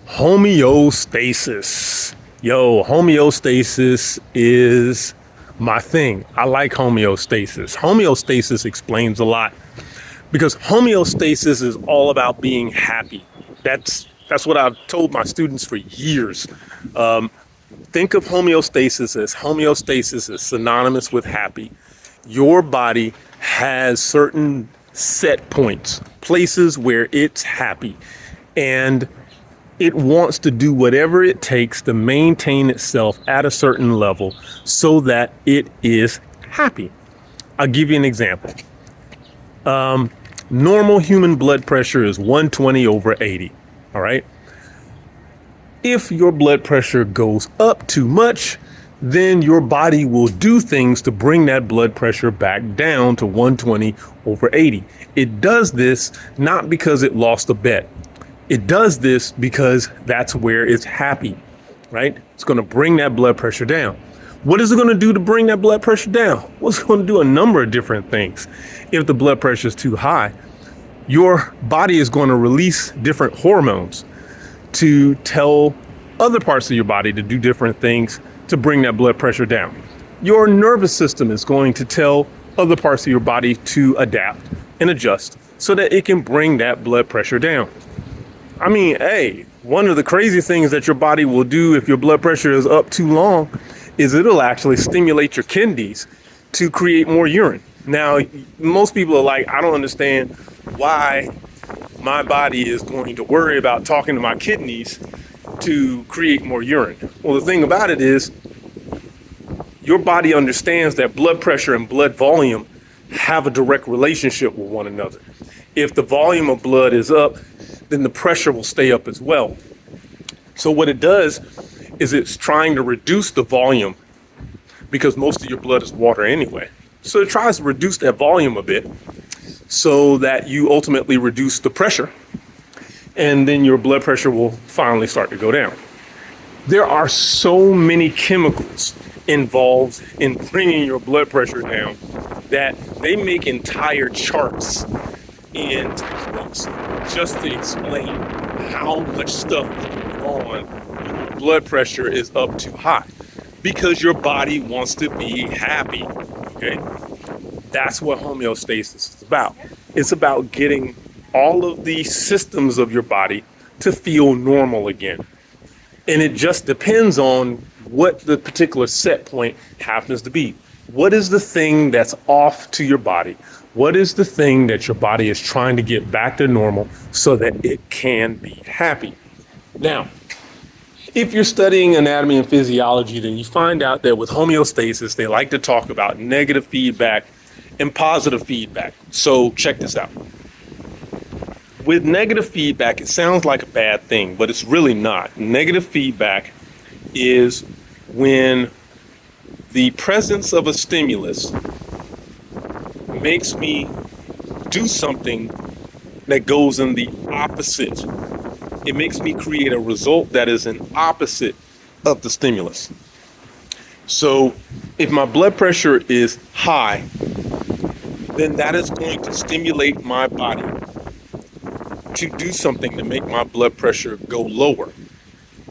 Homeostasis. Yo, homeostasis is my thing. I like homeostasis. Homeostasis explains a lot because homeostasis is all about being happy. That's what I've told my students for years. Think of homeostasis as synonymous with happy. Your body has certain set points, places where it's happy, and it wants to do whatever it takes to maintain itself at a certain level so that it is happy. I'll give you an example. Normal human blood pressure is 120/80. All right. If your blood pressure goes up too much, then your body will do things to bring that blood pressure back down to 120/80. It does this not because it lost a bet. It does this because that's where it's happy, right? It's going to bring that blood pressure down. What is it going to do to bring that blood pressure down? Well, it's going to do a number of different things. If the blood pressure is too high, your body is going to release different hormones to tell other parts of your body to do different things to bring that blood pressure down. Your nervous system is going to tell other parts of your body to adapt and adjust so that it can bring that blood pressure down. I mean, hey, one of the crazy things that your body will do if your blood pressure is up too long is it'll actually stimulate your kidneys to create more urine. Now, most people are like, I don't understand why my body is going to worry about talking to my kidneys to create more urine. Well, the thing about it is your body understands that blood pressure and blood volume have a direct relationship with one another. If the volume of blood is up, then the pressure will stay up as well. So what it does is it's trying to reduce the volume because most of your blood is water anyway. So it tries to reduce that volume a bit so that you ultimately reduce the pressure, and then your blood pressure will finally start to go down. There are so many chemicals involved in bringing your blood pressure down that they make entire charts in textbooks just to explain how much stuff is going on when your blood pressure is up too high, because your body wants to be happy. Okay, that's what homeostasis is about. It's about getting all of the systems of your body to feel normal again. And it just depends on what the particular set point happens to be. What is the thing that's off to your body? What is the thing that your body is trying to get back to normal so that it can be happy? Now, if you're studying anatomy and physiology, then you find out that with homeostasis, they like to talk about negative feedback and positive feedback. So check this out. With negative feedback, it sounds like a bad thing, but it's really not. Negative feedback is when the presence of a stimulus makes me do something that goes in the opposite. It makes me create a result that is an opposite of the stimulus. So if my blood pressure is high, then that is going to stimulate my body to do something to make my blood pressure go lower.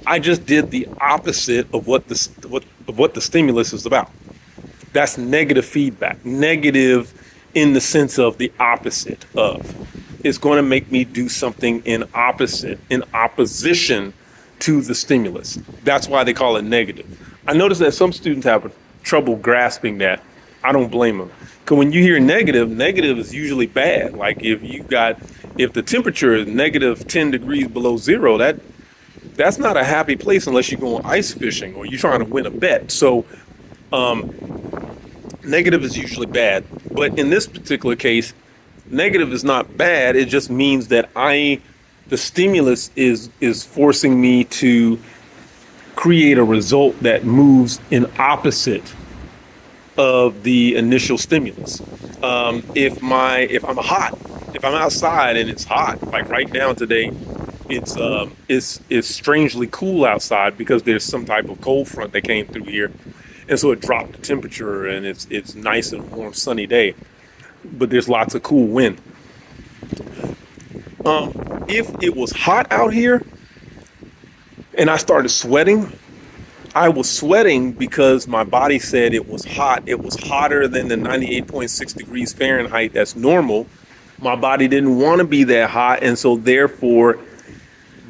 I just did the opposite of what the stimulus is about. That's negative feedback. Negative in the sense of the opposite of. It's going to make me do something in opposition to the stimulus. That's why they call it negative. I notice that some students have trouble grasping that. I don't blame them. Because when you hear negative, negative is usually bad. Like if the temperature is negative 10 degrees below zero, that's not a happy place unless you're going ice fishing or you're trying to win a bet. So negative is usually bad. But in this particular case, negative is not bad. It just means that the stimulus is forcing me to create a result that moves in opposite of the initial stimulus. If I'm outside and it's hot, like right now today, it's strangely cool outside because there's some type of cold front that came through here, and so it dropped the temperature, and it's nice and warm, sunny day, but there's lots of cool wind. If it was hot out here, and I started sweating. I was sweating because my body said it was hot. It was hotter than the 98.6 degrees Fahrenheit that's normal. My body didn't want to be that hot, and so therefore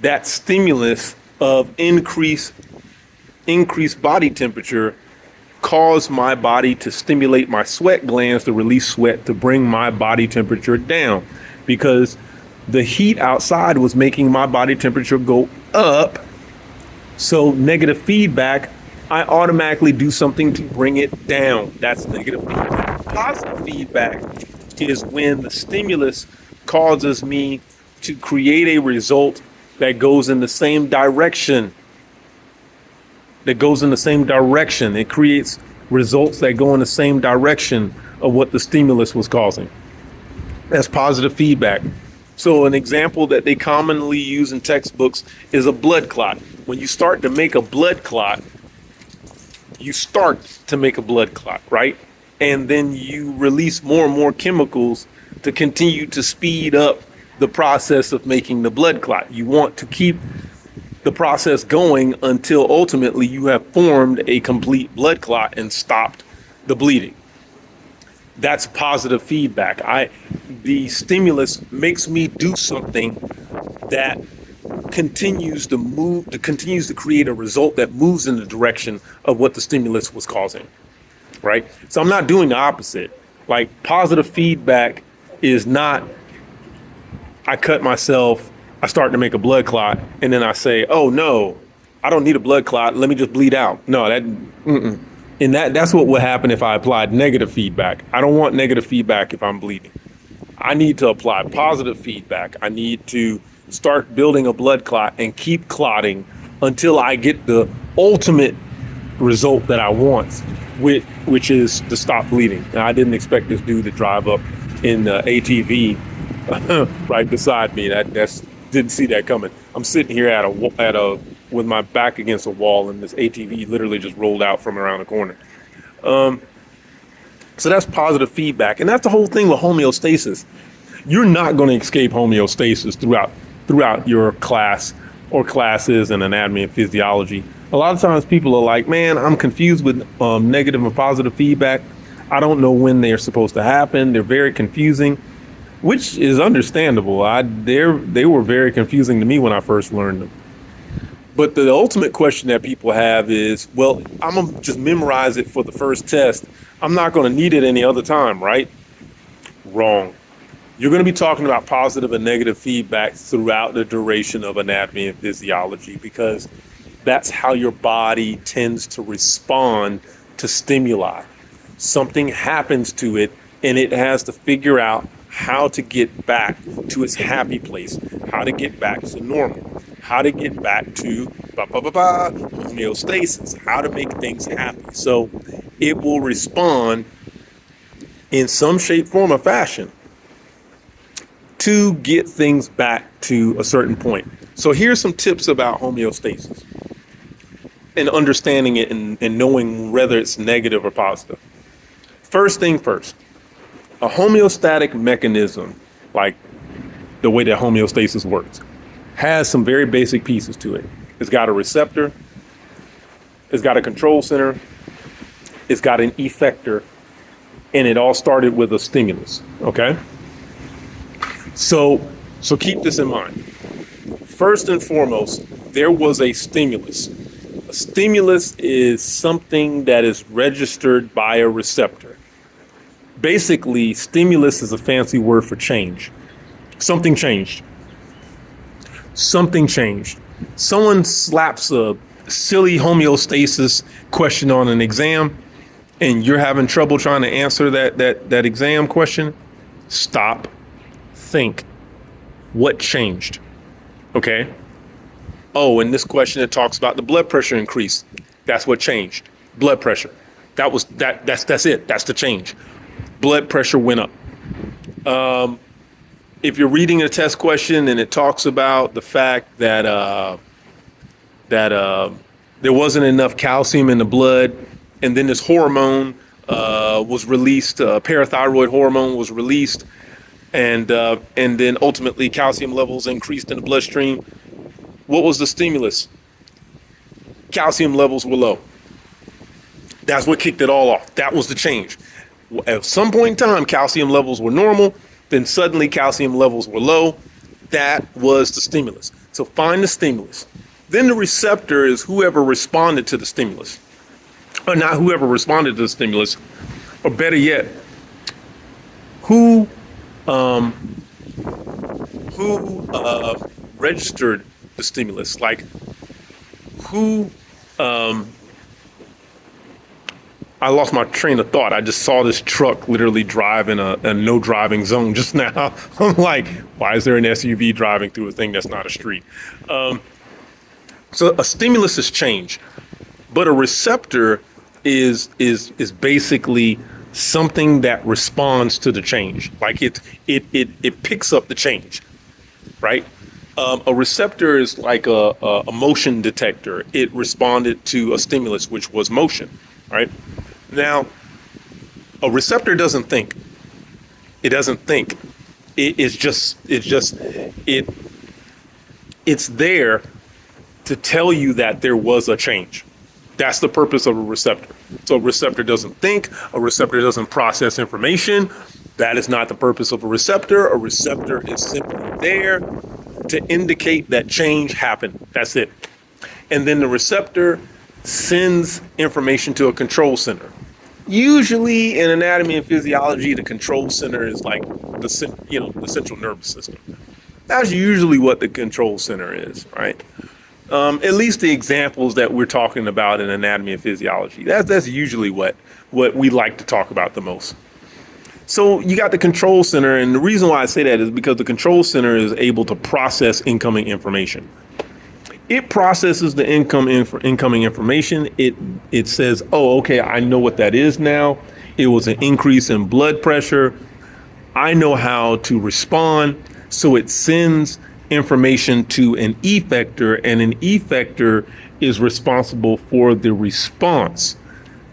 that stimulus of increased body temperature caused my body to stimulate my sweat glands to release sweat to bring my body temperature down, because the heat outside was making my body temperature go up. So negative feedback, I automatically do something to bring it down. That's negative feedback. Positive feedback is when the stimulus causes me to create a result that goes in the same direction. It creates results that go in the same direction of what the stimulus was causing. That's positive feedback. So an example that they commonly use in textbooks is a blood clot. When you start to make a blood clot, right? And then you release more and more chemicals to continue to speed up the process of making the blood clot. You want to keep the process going until ultimately you have formed a complete blood clot and stopped the bleeding. That's positive feedback. The stimulus makes me do something that continues to create a result that moves in the direction of what the stimulus was causing, right? So I'm not doing the opposite. Like, positive feedback is not, I cut myself, I start to make a blood clot, and then I say, oh no, I don't need a blood clot, let me just bleed out. No, and that's what would happen if I applied negative feedback. I don't want negative feedback if I'm bleeding. I need to apply positive feedback. I need to start building a blood clot and keep clotting until I get the ultimate result that I want, which is to stop bleeding. Now, I didn't expect this dude to drive up in the ATV right beside me. That's didn't see that coming. I'm sitting here with my back against a wall, and this ATV literally just rolled out from around the corner. So that's positive feedback, and that's the whole thing with homeostasis. You're not going to escape homeostasis throughout your class or classes in anatomy and physiology. A lot of times people are like, man, I'm confused with negative and positive feedback. I don't know when they're supposed to happen. They're very confusing, which is understandable. They were very confusing to me when I first learned them. But the ultimate question that people have is, well, I'm going to just memorize it for the first test. I'm not going to need it any other time, right? Wrong. You're going to be talking about positive and negative feedback throughout the duration of anatomy and physiology, because that's how your body tends to respond to stimuli. Something happens to it, and it has to figure out how to get back to its happy place, how to get back to normal, how to get back to homeostasis, how to make things happy. So it will respond in some shape, form, or fashion to get things back to a certain point. So here's some tips about homeostasis and understanding it and knowing whether it's negative or positive. First thing first, a homeostatic mechanism, like the way that homeostasis works, has some very basic pieces to it. It's got a receptor, it's got a control center, it's got an effector, and it all started with a stimulus, okay? So keep this in mind. First and foremost, there was a stimulus. A stimulus is something that is registered by a receptor. Basically, stimulus is a fancy word for change. Something changed. Something changed. Someone slaps a silly homeostasis question on an exam, and you're having trouble trying to answer that exam question. Stop. Think. What changed? Okay. Oh, in this question it talks about the blood pressure increase. That's what changed. Blood pressure. That's it. That's the change. Blood pressure went up. If you're reading a test question and it talks about the fact that there wasn't enough calcium in the blood, and then this hormone was released, parathyroid hormone was released, and then ultimately calcium levels increased in the bloodstream. What was the stimulus? calcium levels were low. That's what kicked it all off. That was the change. At some point in time, calcium levels were normal. Then suddenly calcium levels were low. That was the stimulus. So find the stimulus. Then the receptor is whoever responded to the stimulus. Or not whoever responded to the stimulus, or better yet, who registered the stimulus. Like who I lost my train of thought. I just saw this truck literally drive in a no driving zone just now. I'm like, why is there an SUV driving through a thing that's not a street? So a stimulus is change, but a receptor is basically something that responds to the change. Like it picks up the change, right? A receptor is like a motion detector. It responded to a stimulus, which was motion, right? Now, a receptor doesn't think. It doesn't think. It's there to tell you that there was a change. That's the purpose of a receptor. So a receptor doesn't think. A receptor doesn't process information. That is not the purpose of a receptor. A receptor is simply there to indicate that change happened. That's it. And then the receptor sends information to a control center. Usually in anatomy and physiology, the control center is like the central nervous system. That's usually what the control center is, right? At least the examples that we're talking about in anatomy and physiology. That's usually what we like to talk about the most. So you got the control center, and the reason why I say that is because the control center is able to process incoming information. It processes the incoming information. It says, oh, okay, I know what that is now. It was an increase in blood pressure. I know how to respond. So it sends information to an effector, and an effector is responsible for the response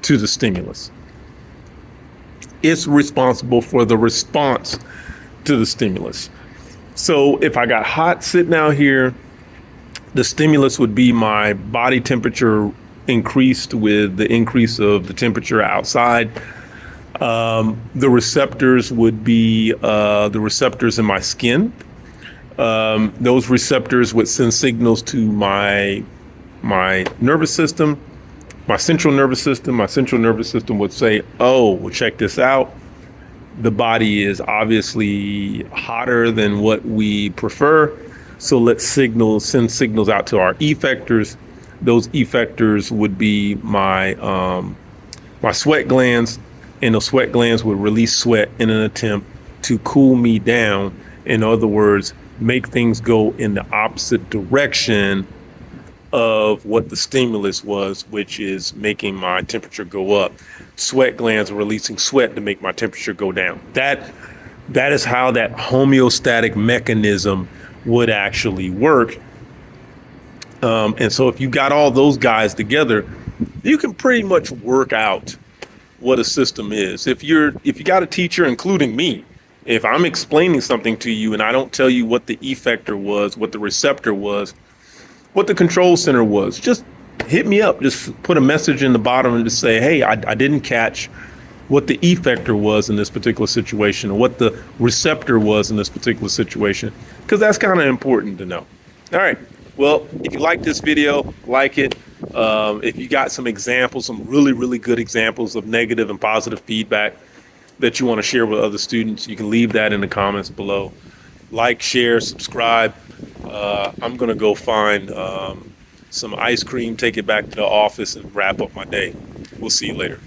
to the stimulus. It's responsible for the response to the stimulus. So if I got hot sitting out here, the stimulus would be my body temperature increased with the increase of the temperature outside. The receptors would be the receptors in my skin. Those receptors would send signals to my nervous system, my central nervous system. My central nervous system would say, oh, well, check this out. The body is obviously hotter than what we prefer. So let's send signals out to our effectors. Those effectors would be my sweat glands, and those sweat glands would release sweat in an attempt to cool me down. In other words, make things go in the opposite direction of what the stimulus was, which is making my temperature go up. Sweat glands are releasing sweat to make my temperature go down. That is how that homeostatic mechanism would actually work. And so if you got all those guys together, you can pretty much work out what a system is. If you got a teacher, including me, if I'm explaining something to you and I don't tell you what the effector was, what the receptor was, what the control center was, just hit me up. Just put a message in the bottom and just say, hey, I didn't catch what the effector was in this particular situation, or what the receptor was in this particular situation, because that's kind of important to know. All right. Well, if you like this video, like it. If you got some examples, some really, really good examples of negative and positive feedback that you want to share with other students, you can leave that in the comments below. Like, share, subscribe. I'm going to go find some ice cream, take it back to the office, and wrap up my day. We'll see you later.